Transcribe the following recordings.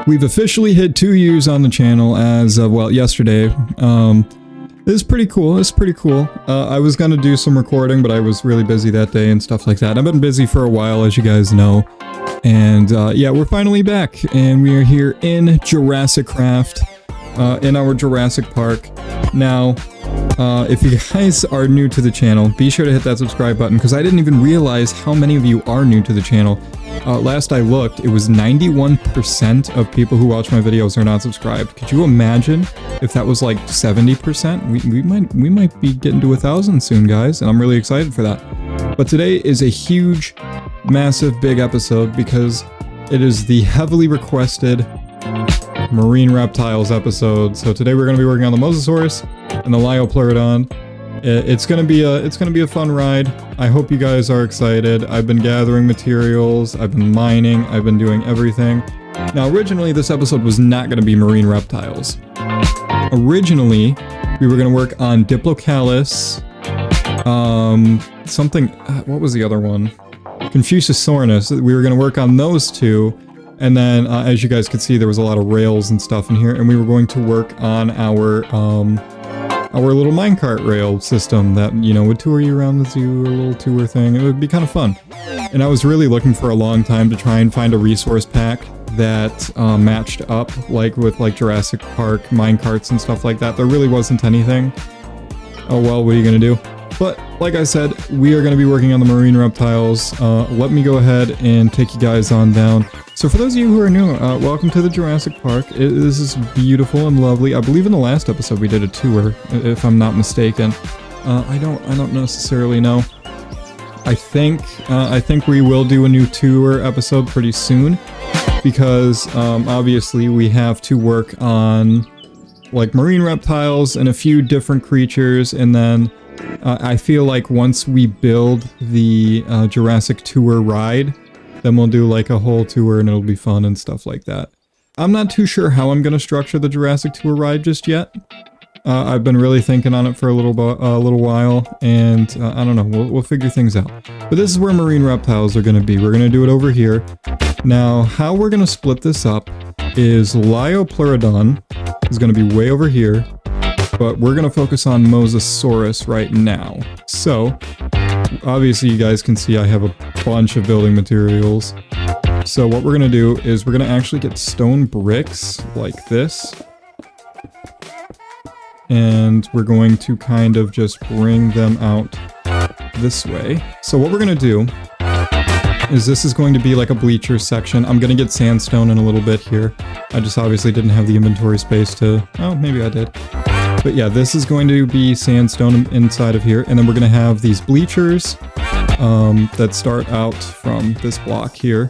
We've officially hit 2 years on the channel as of, well, yesterday. It's pretty cool. It's pretty cool. I was gonna do some recording, but I was really busy that day and stuff like that. I've been busy for a while, as you guys know. And yeah, we're finally back, and we are here in JurassicCraft, in our Jurassic Park. Now, if you guys are new to the channel, be sure to hit that subscribe button, because I didn't even realize how many of you are new to the channel. Last I looked, it was 91% of people who watch my videos are not subscribed. Could you imagine if that was like 70%? We might be getting to 1,000 soon, guys, and I'm really excited for that. But today is a huge, massive, big episode because it is the heavily requested Marine Reptiles episode. So today we're going to be working on the Mosasaurus and the Liopleurodon. It's gonna be a fun ride. I hope you guys are excited. I've been gathering materials, I've been mining, I've been doing everything. Now, originally this episode was not gonna be marine reptiles. Originally, we were gonna work on Diplocalus, what was the other one? Confuciusornis. We were gonna work on those two, and then as you guys could see, there was a lot of rails and stuff in here, and we were going to work on our little minecart rail system that, you know, would tour you around the zoo, a little tour thing. It would be kind of fun. And I was really looking for a long time to try and find a resource pack that matched up, like with like Jurassic Park minecarts and stuff like that. There really wasn't anything. Oh well, what are you gonna do? But like I said, we are going to be working on the marine reptiles. Let me go ahead and take you guys on down. So for those of you who are new, welcome to the Jurassic Park. This is beautiful and lovely. I believe in the last episode we did a tour, if I'm not mistaken. I don't necessarily know. I think we will do a new tour episode pretty soon, because obviously we have to work on like marine reptiles and a few different creatures, and then I feel like once we build the Jurassic Tour ride, then we'll do like a whole tour and it'll be fun and stuff like that. I'm not too sure how I'm going to structure the Jurassic Tour ride just yet. I've been really thinking on it for a little while, and I don't know, we'll figure things out. But this is where marine reptiles are going to be. We're going to do it over here. Now, how we're going to split this up is Liopleurodon is going to be way over here, but we're going to focus on Mosasaurus right now. So, obviously you guys can see I have a bunch of building materials. So what we're going to do is we're going to actually get stone bricks like this. And we're going to kind of just bring them out this way. So what we're going to do is this is going to be like a bleacher section. I'm going to get sandstone in a little bit here. I just obviously didn't have the inventory space to... Oh, maybe I did. But yeah, this is going to be sandstone inside of here, and then we're going to have these bleachers that start out from this block here.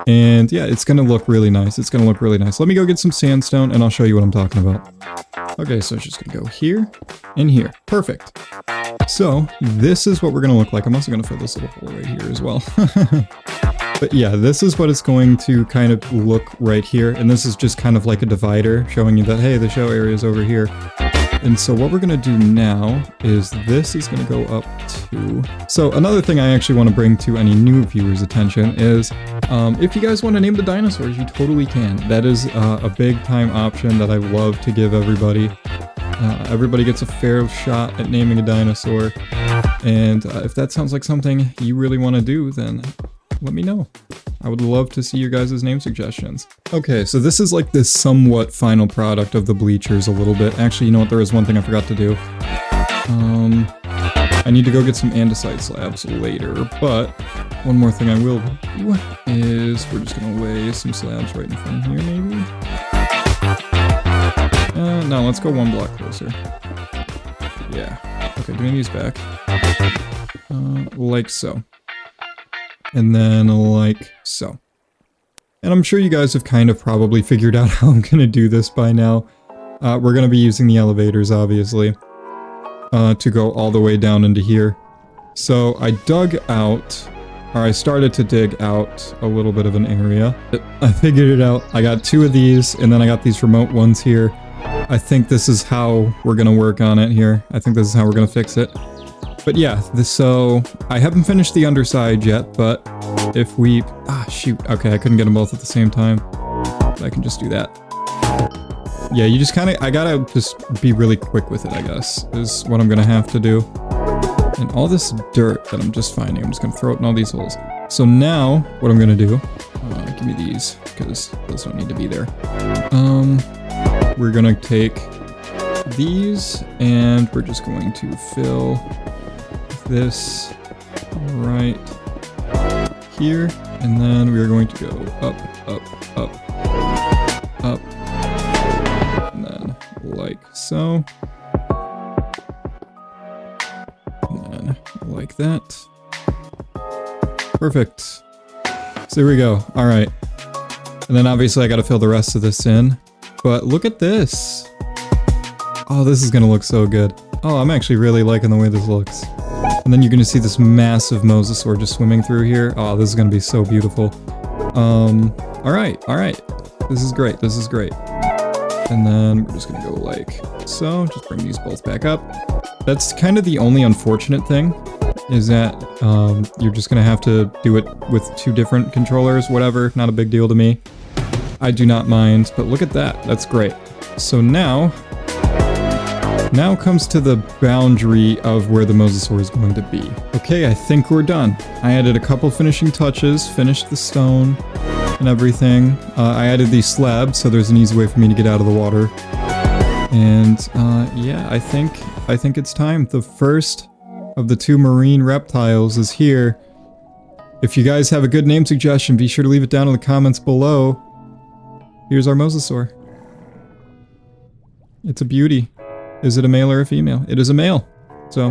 And yeah, it's going to look really nice. It's going to look really nice. Let me go get some sandstone, and I'll show you what I'm talking about. Okay, so it's just going to go here and here. Perfect. So this is what we're going to look like. I'm also going to fill this little hole right here as well. But yeah, this is what it's going to kind of look right here. And this is just kind of like a divider showing you that, hey, the show area is over here. And so what we're going to do now is this is going to go up to... So another thing I actually want to bring to any new viewers' attention is if you guys want to name the dinosaurs, you totally can. That is a big time option that I love to give everybody. Everybody gets a fair shot at naming a dinosaur. And if that sounds like something you really want to do, then let me know. I would love to see your guys' name suggestions. Okay, so this is like this somewhat final product of the bleachers a little bit. Actually, you know what? There is one thing I forgot to do. I need to go get some andesite slabs later, but one more thing I will do is we're just gonna lay some slabs right in front of here, maybe? No, let's go one block closer. Yeah. Okay, doing these back. Like so. And then like so. And I'm sure you guys have kind of probably figured out how I'm going to do this by now. We're going to be using the elevators, obviously, to go all the way down into here. So I dug out, or I started to dig out a little bit of an area. I figured it out. I got 2 of these, and then I got these remote ones here. I think this is how we're going to work on it here. I think this is how we're going to fix it. But yeah, so I haven't finished the underside yet, but if we... Ah, shoot. Okay, I couldn't get them both at the same time. So I can just do that. Yeah, you just kind of, I gotta just be really quick with it, I guess, is what I'm gonna have to do. And all this dirt that I'm just finding, I'm just gonna throw it in all these holes. So now, what I'm gonna do, give me these, because those don't need to be there. We're gonna take these, and we're just going to fill this right here, and then we're going to go up, up, up, up, and then like so, and then like that. Perfect. So there we go. All right. And then obviously I got to fill the rest of this in, but look at this. Oh, this is going to look so good. Oh, I'm actually really liking the way this looks. And then you're going to see this massive mosasaur just swimming through here. Oh, this is going to be so beautiful. All right. This is great. This is great. And then we're just going to go like so. Just bring these both back up. That's kind of the only unfortunate thing, is that you're just going to have to do it with 2 different controllers, whatever. Not a big deal to me. I do not mind, but look at that. That's great. So now comes to the boundary of where the mosasaur is going to be. Okay, I think we're done. I added a couple finishing touches, finished the stone and everything. I added these slabs, so there's an easy way for me to get out of the water. And yeah, I think it's time. The first of the 2 marine reptiles is here. If you guys have a good name suggestion, be sure to leave it down in the comments below. Here's our mosasaur. It's a beauty. Is it a male or a female? It is a male. So,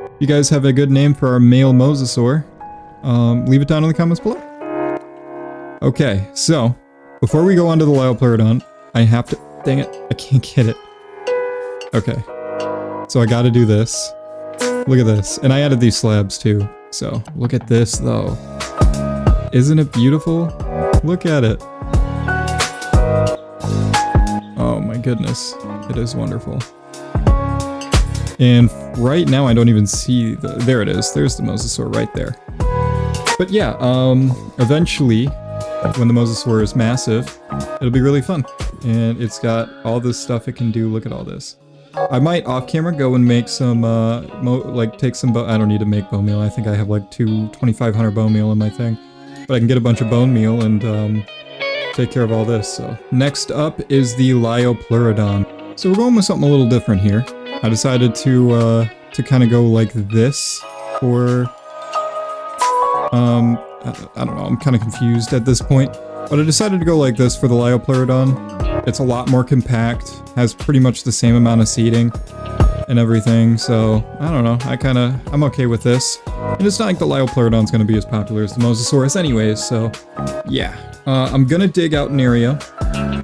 if you guys have a good name for our male mosasaur, leave it down in the comments below. Okay, so, before we go on to the Liopleurodon, I have to... Dang it, I can't get it. Okay. So I gotta do this. Look at this. And I added these slabs too. So, look at this though. Isn't it beautiful? Look at it. Oh my goodness. It is wonderful. And right now I don't even see the... There it is. There's the mosasaur right there. But yeah, eventually, when the mosasaur is massive, it'll be really fun. And it's got all this stuff it can do. Look at all this. I might off camera go and make some, take some I don't need to make bone meal. I think I have like 2,500 bone meal in my thing. But I can get a bunch of bone meal and take care of all this. So next up is the Liopleurodon. So we're going with something a little different here. I decided to kind of go like this for, I don't know, I'm kind of confused at this point. But I decided to go like this for the Liopleurodon. It's a lot more compact, has pretty much the same amount of seating and everything, so I don't know, I'm okay with this. And it's not like the Liopleurodon's gonna be as popular as the Mosasaurus anyways, so yeah. I'm gonna dig out an area,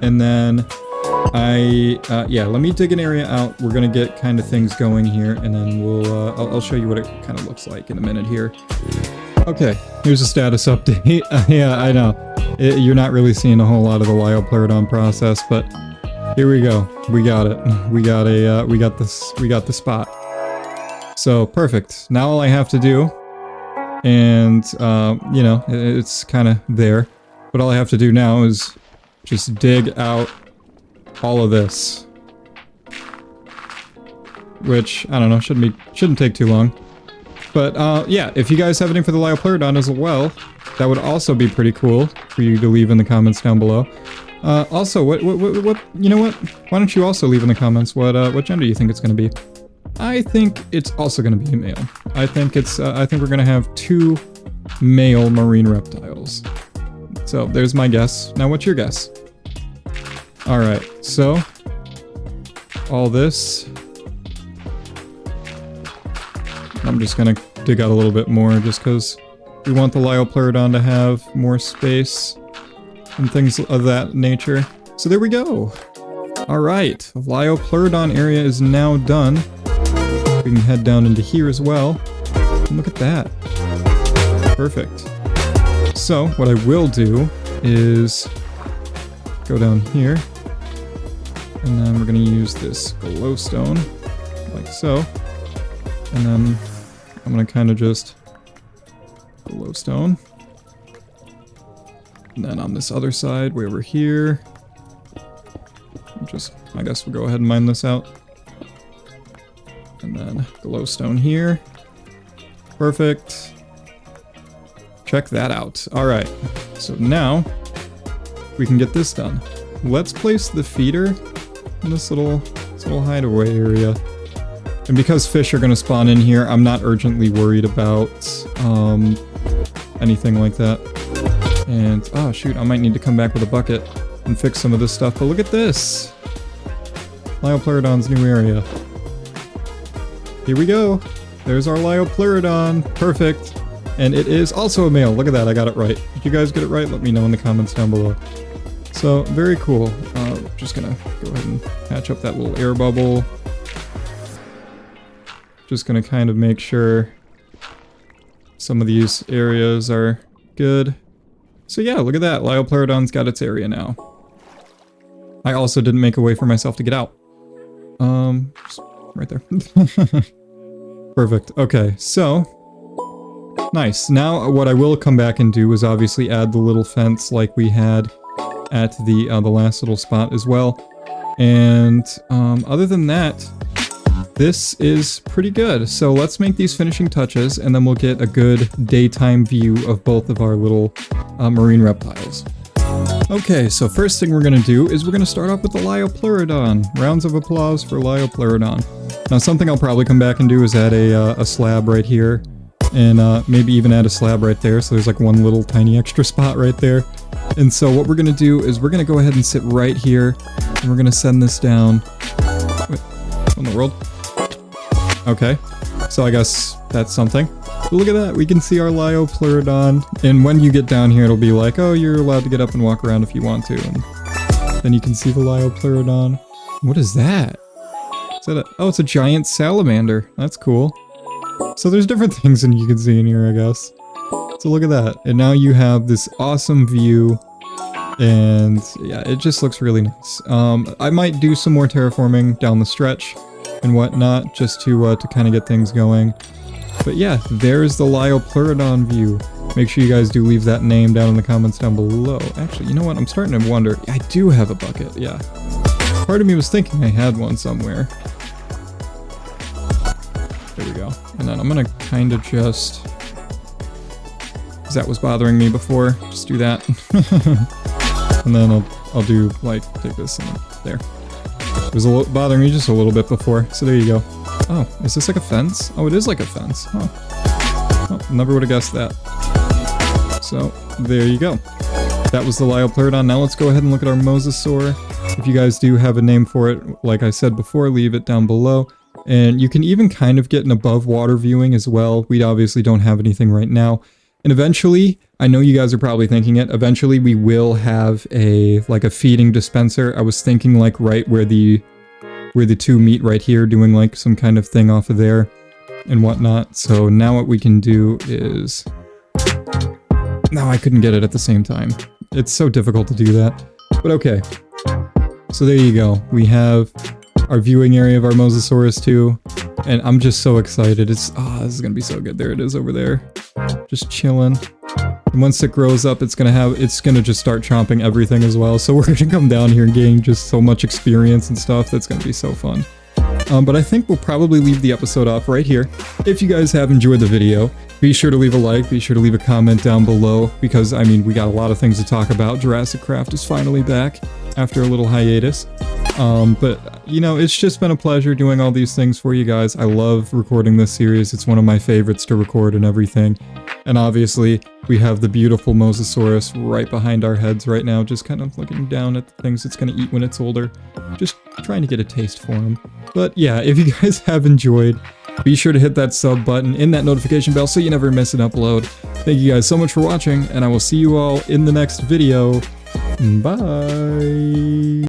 and then yeah, let me dig an area out. We're gonna get kind of things going here, and then we'll, I'll show you what it kind of looks like in a minute here. Okay, here's a status update. Yeah, I know. You're not really seeing a whole lot of the Liopleurodon process, but here we go. We got it. We got a, we got the spot. So, perfect. Now all I have to do, and, you know, it's kind of there, but all I have to do now is just dig out all of this. Which, I don't know, shouldn't take too long. But, yeah, if you guys have anything for the Liopleurodon as well, that would also be pretty cool for you to leave in the comments down below. Also, what, you know what? Why don't you also leave in the comments what gender you think it's going to be? I think it's also going to be a male. I think it's, I think we're going to have 2 male marine reptiles. So, there's my guess. Now, what's your guess? Alright, so, all this. I'm just gonna dig out a little bit more just because we want the Liopleurodon to have more space and things of that nature. So there we go. Alright, the Liopleurodon area is now done. We can head down into here as well. And look at that. Perfect. So, what I will do is go down here. And then we're gonna use this glowstone, like so. And then I'm gonna kind of just glowstone. And then on this other side, way over here, I guess we'll go ahead and mine this out. And then glowstone here. Perfect. Check that out. All right, so now we can get this done. Let's place the feeder in this little hideaway area. And because fish are gonna spawn in here, I'm not urgently worried about anything like that. And, oh shoot, I might need to come back with a bucket and fix some of this stuff. But look at this! Liopleurodon's new area. Here we go! There's our Liopleurodon. Perfect! And it is also a male. Look at that, I got it right. Did you guys get it right? Let me know in the comments down below. So, very cool. Just gonna go ahead and patch up that little air bubble. Just gonna kind of make sure some of these areas are good. So yeah, look at that. Liopleurodon's got its area now. I also didn't make a way for myself to get out. Just right there. Perfect. Okay, so nice. Now what I will come back and do is obviously add the little fence like we had at the last little spot as well. And other than that, this is pretty good. So let's make these finishing touches and then we'll get a good daytime view of both of our little marine reptiles. Okay, so first thing we're going to do is we're going to start off with the Liopleurodon. Rounds of applause for Liopleurodon. Now something I'll probably come back and do is add a slab right here. And maybe even add a slab right there, so there's like one little tiny extra spot right there. And so what we're going to do is we're going to go ahead and sit right here. And we're going to send this down. Wait, what in the world? Okay, so I guess that's something. But look at that, we can see our Liopleurodon. And when you get down here, it'll be like, oh, you're allowed to get up and walk around if you want to. And then you can see the Liopleurodon. What is that? Is that oh, it's a giant salamander. That's cool. So there's different things than you can see in here, I guess. So look at that. And now you have this awesome view. And yeah, it just looks really nice. I might do some more terraforming down the stretch and whatnot, just to kind of get things going. But yeah, there's the Liopleurodon view. Make sure you guys do leave that name down in the comments down below. Actually, you know what? I'm starting to wonder. I do have a bucket, yeah. Part of me was thinking I had one somewhere. There we go. And then I'm gonna kind of just... because that was bothering me before. Just do that. And then I'll do, like, take this and there. It was bothering me just a little bit before, so there you go. Oh, is this like a fence? Oh, it is like a fence. Huh. Oh, never would have guessed that. So, there you go. That was the Liopleurodon. Now let's go ahead and look at our Mosasaur. If you guys do have a name for it, like I said before, leave it down below. And you can even kind of get an above water viewing as well. We obviously don't have anything right now. And eventually, I know you guys are probably thinking it, eventually we will have a feeding dispenser. I was thinking like right where the two meet right here, doing like some kind of thing off of there and whatnot. So now what we can do is... No, I couldn't get it at the same time. It's so difficult to do that. But okay. So there you go. We have our viewing area of our Mosasaurus too. And I'm just so excited. This is gonna be so good. There it is over there. Just chilling. And once it grows up, it's gonna just start chomping everything as well. So we're gonna come down here and gain just so much experience and stuff. That's gonna be so fun. But I think we'll probably leave the episode off right here. If you guys have enjoyed the video, be sure to leave a like, be sure to leave a comment down below, because, I mean, we got a lot of things to talk about. JurassicCraft is finally back after a little hiatus. But, you know, it's just been a pleasure doing all these things for you guys. I love recording this series. It's one of my favorites to record and everything. And obviously, we have the beautiful Mosasaurus right behind our heads right now, just kind of looking down at the things it's going to eat when it's older. Just trying to get a taste for him. But yeah, if you guys have enjoyed, be sure to hit that sub button and that notification bell so you never miss an upload. Thank you guys so much for watching, and I will see you all in the next video. Bye!